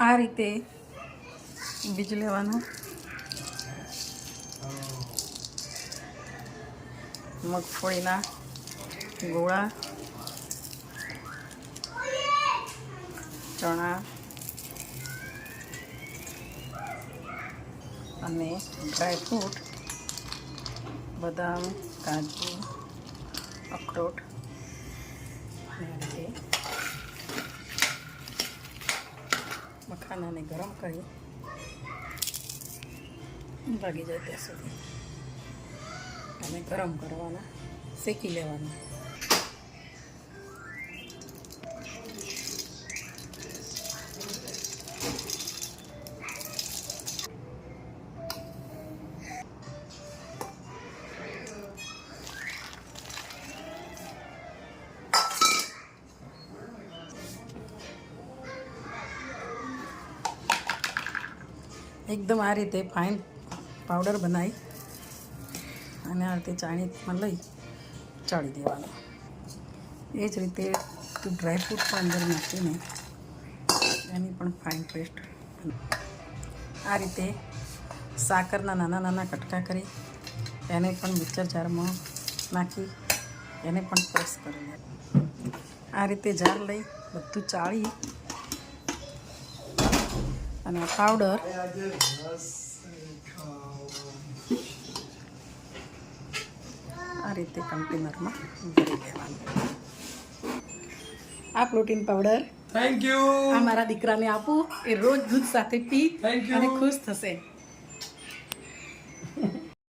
આ રીતે બીજ લેવાનું, મગફળીના ગોળા, ચણા અને ડ્રાયફ્રૂટ, બદામ, કાજુ, અખરોટ અને મખાનાને ગરમ કરી ભાગી જાય ત્યાં સુધી અને ગરમ કરવાના, શેકી લેવાના. એકદમ આ રીતે ફાઇન પાવડર બનાવી અને આ રીતે ચાળણીમાં લઈ ચાળી દેવાનું. એ જ રીતે ડ્રાયફ્રૂટ પણ અંદર નાખીને એની પણ ફાઇન પેસ્ટ. આ રીતે સાકરના નાના નાના કટકા કરી એને પણ મિક્સર જારમાં નાખી એને પણ પ્રેસ કરી લે. આ રીતે જાર લઈ બધું ચાળી અને પાવડર આ રીતે કન્ટેનરમાં ભરી લેવાનું. આ પ્રોટીન પાવડર થેન્ક યુ. આ મારા દીકરાને આપું, એ રોજ દૂધ સાથે પી અને ખુશ થશે.